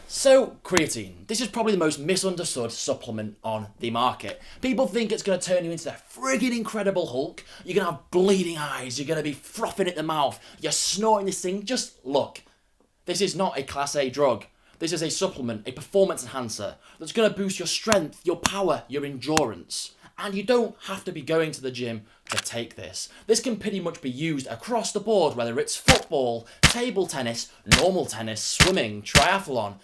So, creatine. This is probably the most misunderstood supplement on the market. People think it's going to turn you into the friggin' Incredible Hulk. You're going to have bleeding eyes. You're going to be frothing at the mouth. You're snorting this thing. Just look. This is not a Class A drug. This is a supplement, a performance enhancer that's going to boost your strength, your power, your endurance. And you don't have to be going to the gym to take this. This can pretty much be used across the board, whether it's football, table tennis, normal tennis, swimming, triathlon,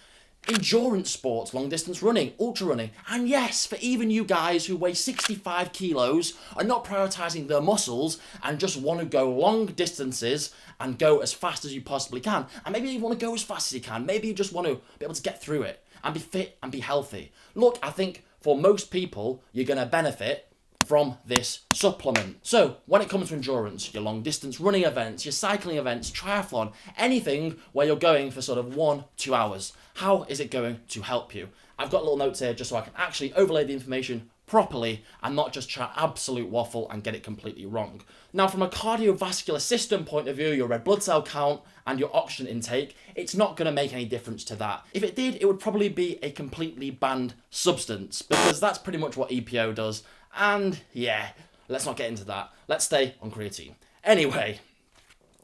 endurance sports, long distance running, ultra running, and yes, for even you guys who weigh 65 kilos, are not prioritizing their muscles and just want to go long distances and go as fast as you possibly can. And maybe you want to go as fast as you can. Maybe you just want to be able to get through it and be fit and be healthy. Look, I think for most people, you're going to benefit from this supplement. So when it comes to endurance, your long distance running events, your cycling events, triathlon, anything where you're going for sort of 1-2 hours, how is it going to help you? I've got little notes here just so I can actually overlay the information properly and not just try absolute waffle and get it completely wrong. Now, from a cardiovascular system point of view, your red blood cell count and your oxygen intake, it's not going to make any difference to that. If it did, it would probably be a completely banned substance because that's pretty much what EPO does. And yeah, let's not get into that. Let's stay on creatine. Anyway,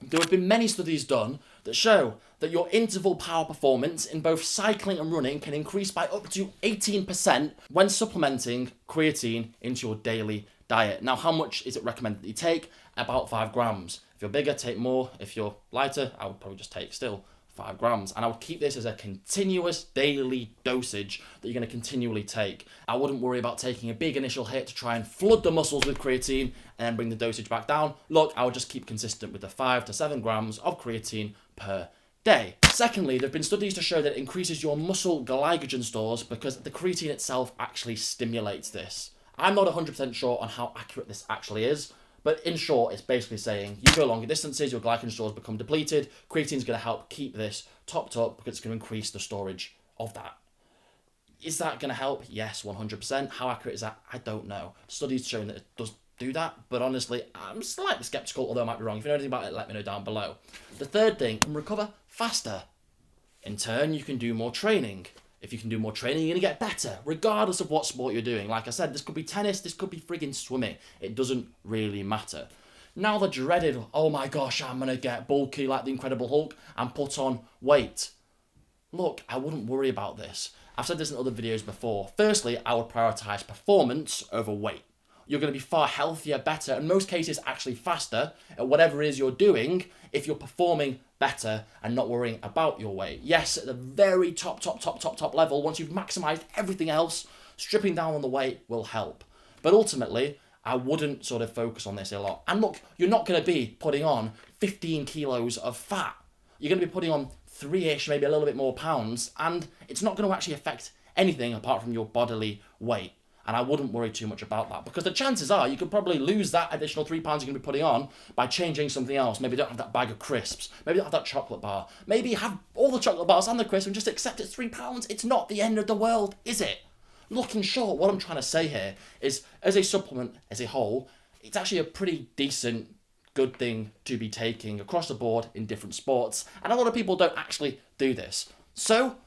there have been many studies done that show that your interval power performance in both cycling and running can increase by up to 18% when supplementing creatine into your daily diet. Now, how much is it recommended that you take? About 5 grams. If you're bigger, take more. If you're lighter, I would probably just take still 5 grams. And I would keep this as a continuous daily dosage that you're going to continually take. I wouldn't worry about taking a big initial hit to try and flood the muscles with creatine and then bring the dosage back down. Look, I would just keep consistent with the 5 to 7 grams of creatine per day. Secondly, there have been studies to show that it increases your muscle glycogen stores because the creatine itself actually stimulates this. I'm not 100% sure on how accurate this actually is, but in short, it's basically saying you go longer distances, your glycogen stores become depleted. Creatine is going to help keep this topped up because it's going to increase the storage of that. Is that going to help? Yes, 100%. How accurate is that? I don't know. Studies showing that it does do that, but honestly, I'm slightly skeptical, although I might be wrong. If you know anything about it, let me know down below. The third thing, can recover faster. In turn, you can do more training. If you can do more training, you're going to get better, regardless of what sport you're doing. Like I said, this could be tennis, this could be friggin' swimming. It doesn't really matter. Now the dreaded, oh my gosh, I'm going to get bulky like the Incredible Hulk and put on weight. Look, I wouldn't worry about this. I've said this in other videos before. Firstly, I would prioritize performance over weight. You're going to be far healthier, better, in most cases actually faster at whatever it is you're doing if you're performing better and not worrying about your weight. Yes, at the very top level, once you've maximized everything else, stripping down on the weight will help. But ultimately, I wouldn't sort of focus on this a lot. And look, you're not going to be putting on 15 kilos of fat. You're going to be putting on 3-ish, maybe a little bit more pounds, and it's not going to actually affect anything apart from your bodily weight. And I wouldn't worry too much about that because the chances are you could probably lose that additional 3 pounds you're going to be putting on by changing something else. Maybe you don't have that bag of crisps. Maybe you don't have that chocolate bar. Maybe you have all the chocolate bars and the crisps and just accept it's 3 pounds. It's not the end of the world, is it? Look, in short, what I'm trying to say here is as a supplement as a whole, it's actually a pretty decent, good thing to be taking across the board in different sports. And a lot of people don't actually do this. So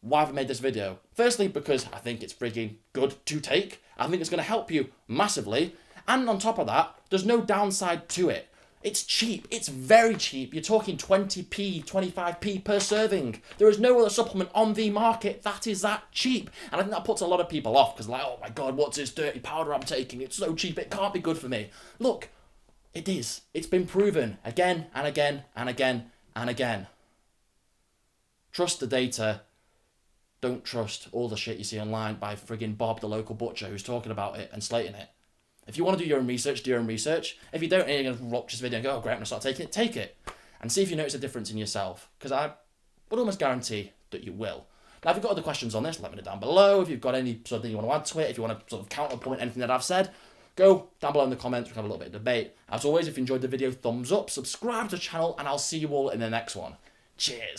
why have I made this video? Firstly, because I think it's frigging good to take. I think it's going to help you massively. And on top of that, there's no downside to it. It's cheap. It's very cheap. You're talking 20p, 25p per serving. There is no other supplement on the market that is that cheap. And I think that puts a lot of people off because like, oh my God, what's this dirty powder I'm taking? It's so cheap. It can't be good for me. Look, it is. It's been proven again and again and again and again. Trust the data. Don't trust all the shit you see online by friggin' Bob, the local butcher, who's talking about it and slating it. If you want to do your own research, do your own research. If you don't, you're going to watch this video and go, oh great, I'm going to start taking it. Take it. And see if you notice a difference in yourself. Because I would almost guarantee that you will. Now, if you've got other questions on this, let me know down below. If you've got any sort of thing you want to add to it, if you want to sort of counterpoint anything that I've said, go down below in the comments. We can have a little bit of debate. As always, if you enjoyed the video, thumbs up, subscribe to the channel, and I'll see you all in the next one. Cheers.